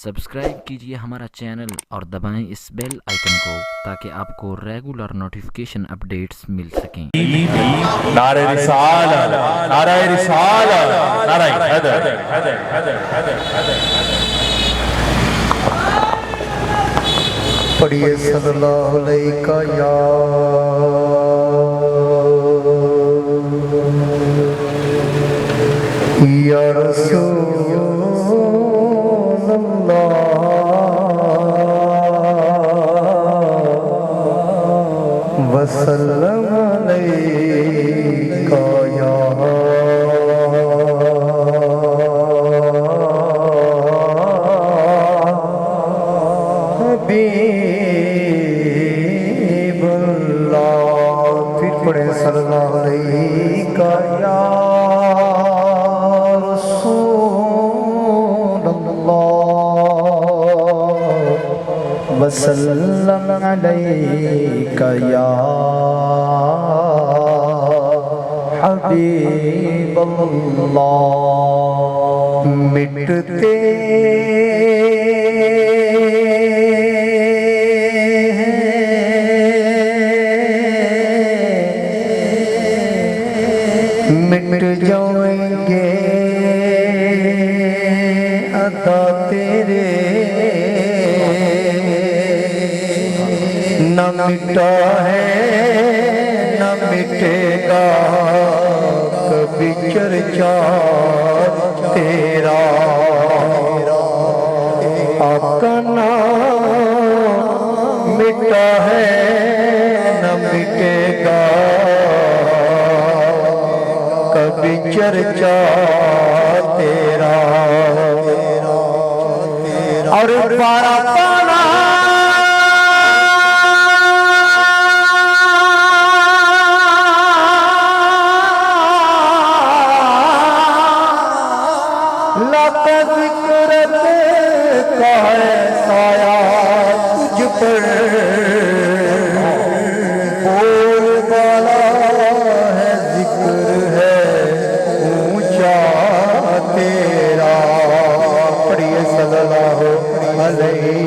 Subscribe कीजिए हमारा channel और दबाएं इस बेल आइकन को ताकि आपको रेगुलर नोटिफिकेशन अपडेट्स मिल सकें। नारे रिसाला, नारे रिसाला, नारे पढ़िए सल्लल्लाहु अलैहि या रसूलल्लाह वसल्लम अलैका या हबीबुल्लाह। फिर पढ़े सल्लल्लाहु अलैका या वसल्लम अलैका या हबीबल्लाह। मिटते मिट जाएंगे अता तेरे, न मिटा है न मिटेगा कभी चर्चा तेरा। आका नाम मिटा है न मिटेगा कभी चर्चा तेरा। और पारा पाना लाता जिक्र का है साया तुझ पर, बोल वाला है जिक्र है ऊंचा तेरा। पढ़िए सल्लल्लाहु अलैहि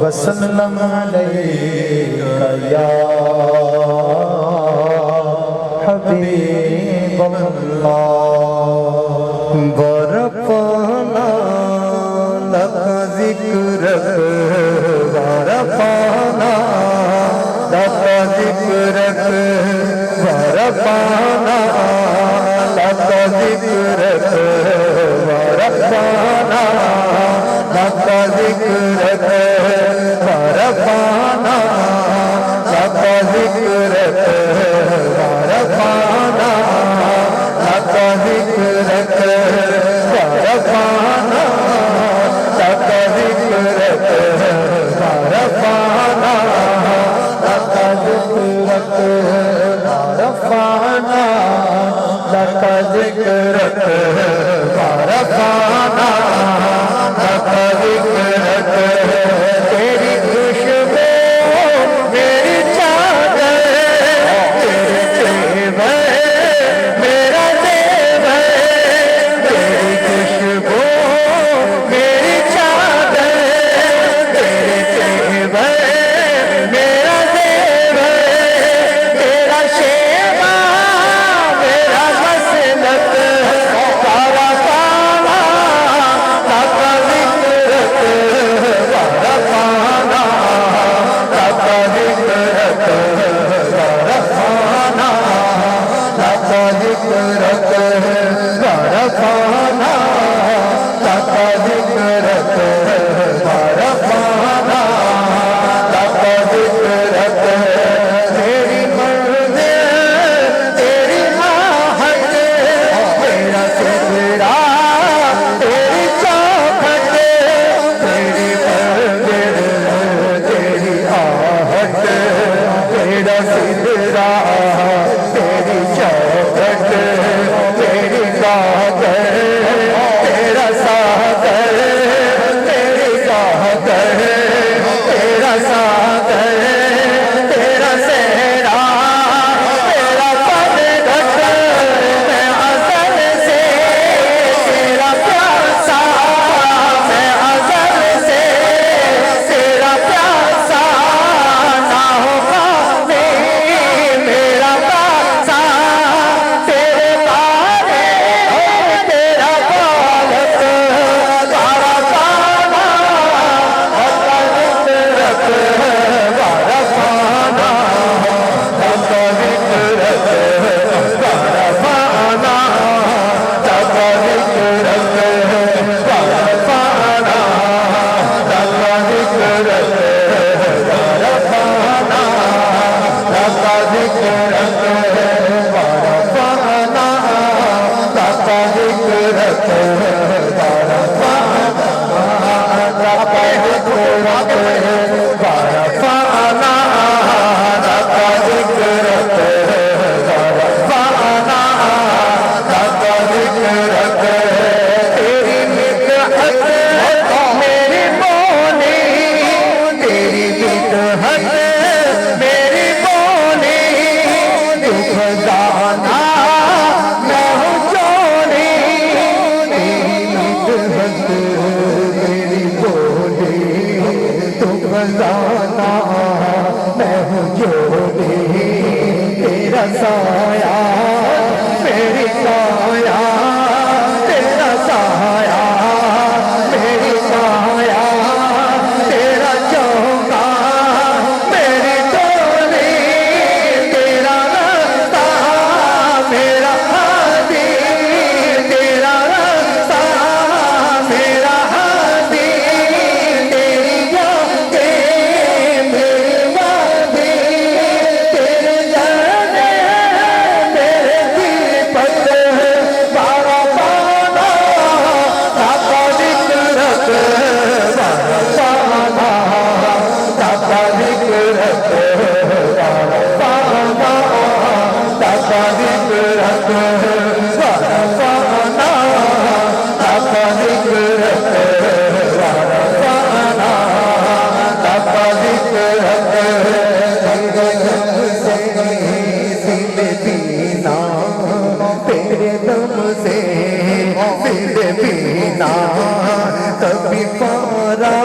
वसल्लम अलैका या हबीबल्लाह। बरपाना लक जिक्र, बरपाना लक जिक्र, बरपाना लक जिक्र, बरपाना लक जिक्र, बरपाना लक जिक्र, बरपाना लक जिक्र, बरपाना लक जिक्र, बरपाना लक जिक्र, बरपाना लक जिक्र, बरपाना लक जिक्र। तेरी खुशबू मेरी चादर, तेरे चेहरे खजाना मैं हूँ चोरी, तेरी मिदहत मेरी बोली, तू खजाना मैं हूँ चोरी, तेरा साया मेरी काया, तेरा साया मेरी काया, तेरा चौका मेरी डोली, तेरा रास्ता मेरा हादी, तेरा रास्ता मेरा हादी, तेरी यादें मेरी वादी, तेरे जाने मेरे दीपक बारा पाना, दाता जिक्रत बारा पाना, दाता जिक्रत बारा पाना, दाता जिक्रत बारा पाना, दाता जिक्रत बारा पाना, दाता जिक्रत सिले पीना, तेरे दम से सिले पीना, कभी पारा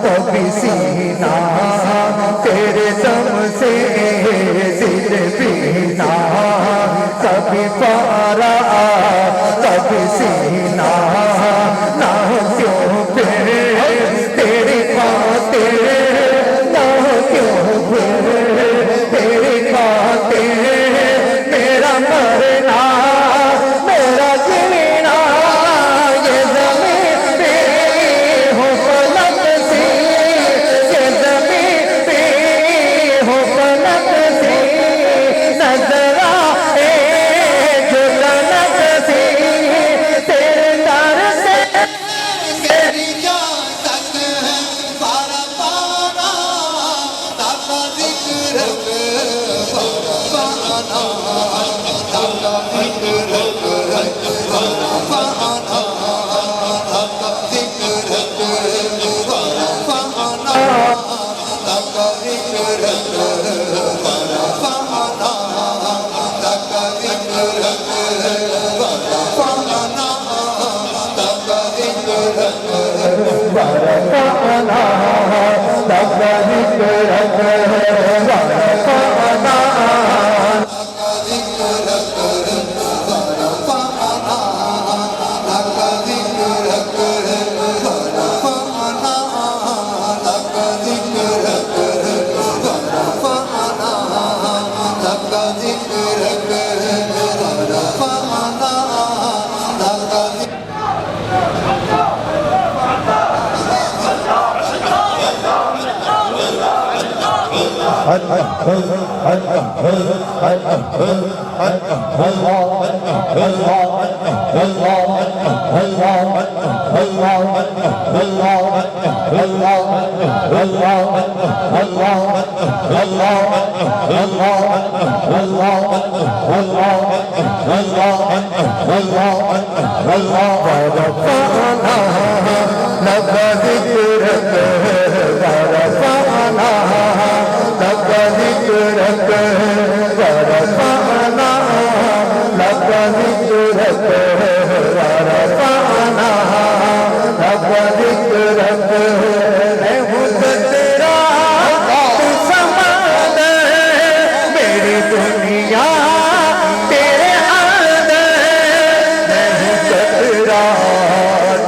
कभी सीना, तेरे दम से सिले पीना, कभी पारा कभी सीना, ना क्यों फिर तेरी बातें, ना क्यों फिर तेरी बातें, मेरा मरना मेरा जीना, ये ज़मीन पे हो फलक सी, ये ज़मीन पे हो फलक सी, नजर आए जो ललक सी, तेरे दर से मेरी जान तक है पारा पाना, दाता जिक्र पारा पाना, दाता जिक्र पारा पाना, दाता जिक्र पारा पाना, दाता जिक्र पारा पाना, दाता जिक्र पारा पाना, दाता जिक्र बारा पाना, दाता जिक्रत बारा पाना, लगा जिक्रत बारा पाना, लगा जिक्रत बारा पाना, लगा जिक्रत बारा पाना, लगा जिक्रत मैं हूँ तेरा तू समाद, मेरी दुनिया तेरे अंदर, मैं हूँ तेरा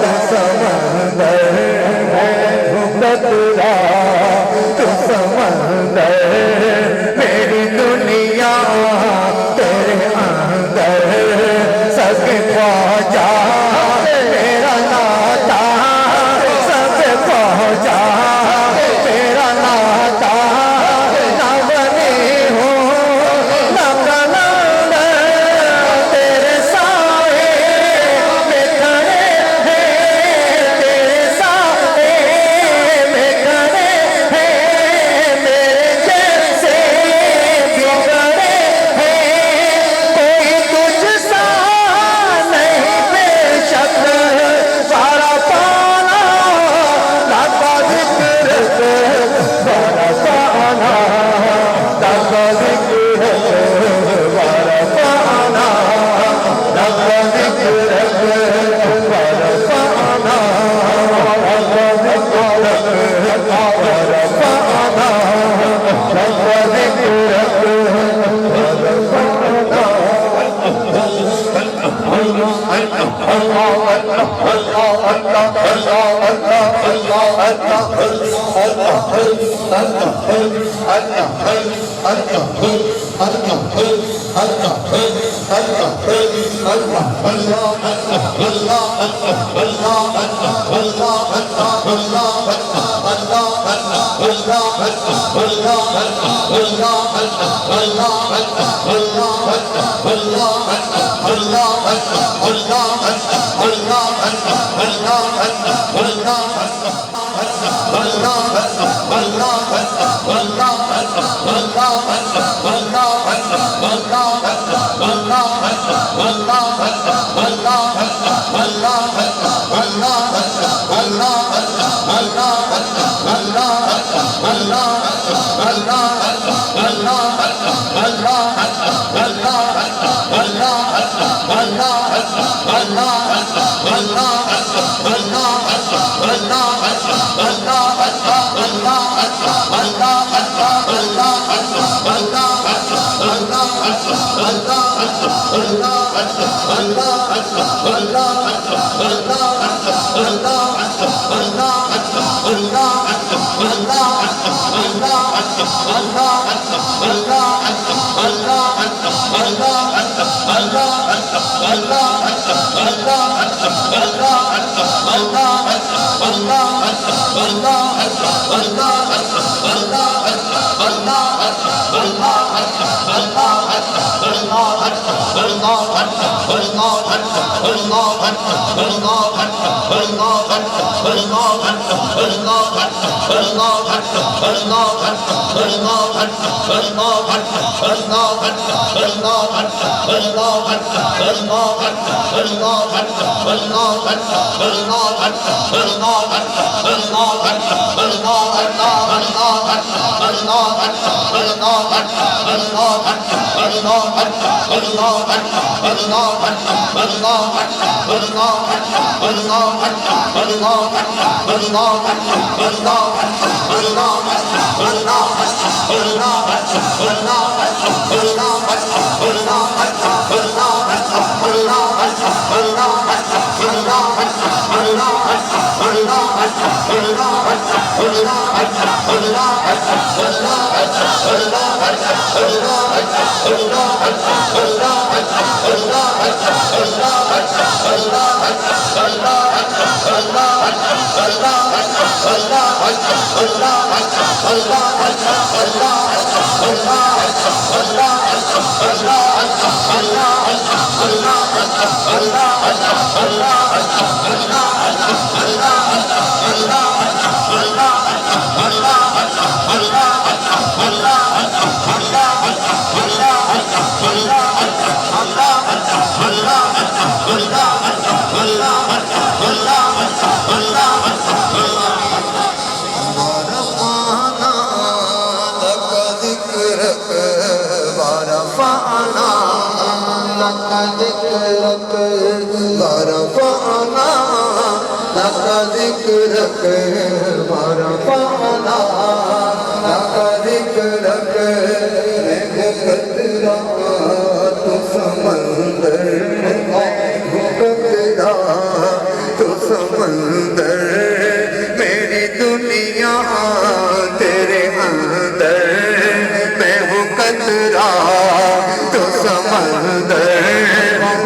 तू समंदर, मैं हूँ तेरा तू समंदर, मेरी दुनिया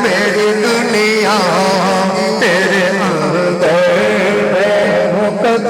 मेरी दुनिया तेरे अंदर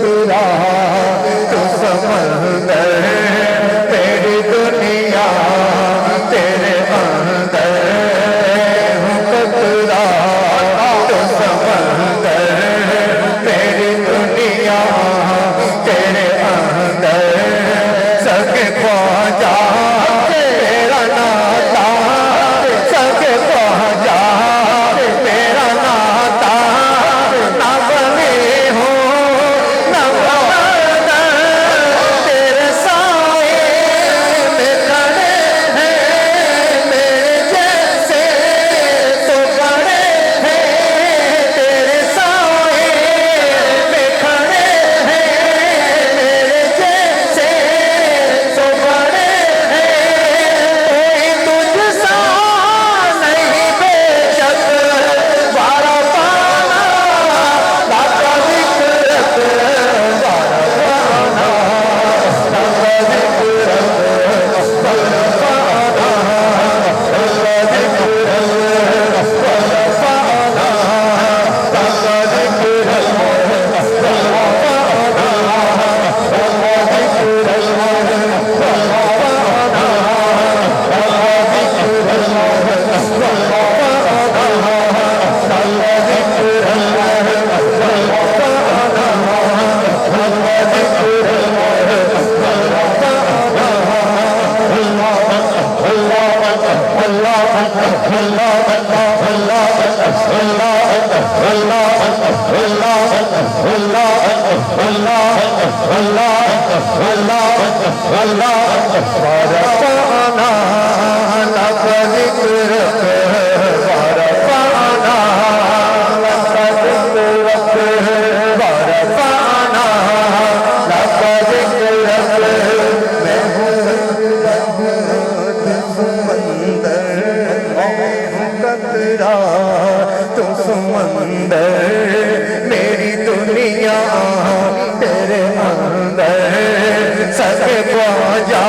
तू समंदर मेरी दुनिया तेरे अंदर सच पहुंचा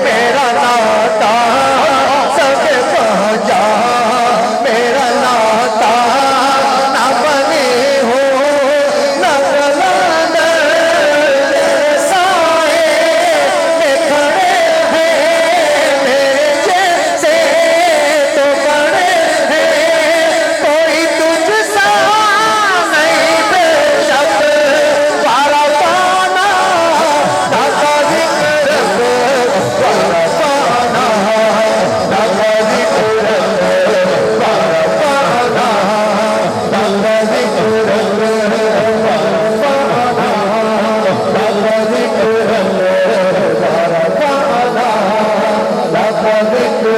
मेरा नाता सच पहुंचा मेरा नाता ना बने हो ना कलंदर साए में खड़े हैं मेरे जैसे तो बड़े कोई तुझसा नहीं बेशक वाला पाना दादा जिक्र वाला पाना दादा जिक्र वाला पाना दादा जिक्र वाला पाना दादा जिक्र वाला पाना दादा जिक्र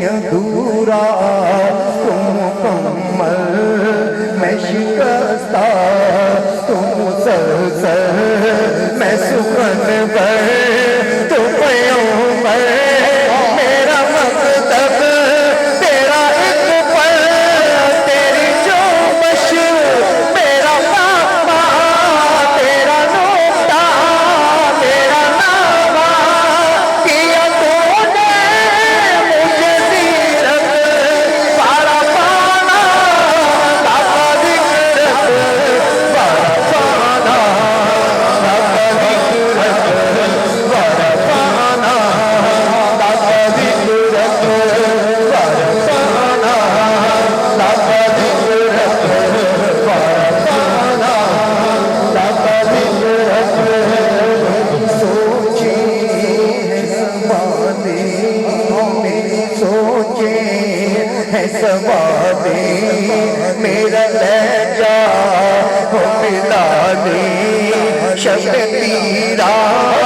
अधूरा तुम मुकम्मल मैं शिकस्ता तुम सरसर मैं सुखन पर तुम पैगंबर मेरा मकतब तेरा एक पल तेरी जो मशहूर मेरा पापा तेरा नोटा तेरा नामा किया तूने मुझे सीरत वाला पाना दादा जिक्र वाला पाना दादा जिक्र वाला पाना दादा जिक्र वाला पाना दादा जिक्र वाला पाना दादा जिक्र सोचे है समाधि मेरी सोचे है समाधि मेरा लहजा हो मिला दे शब्द तीरा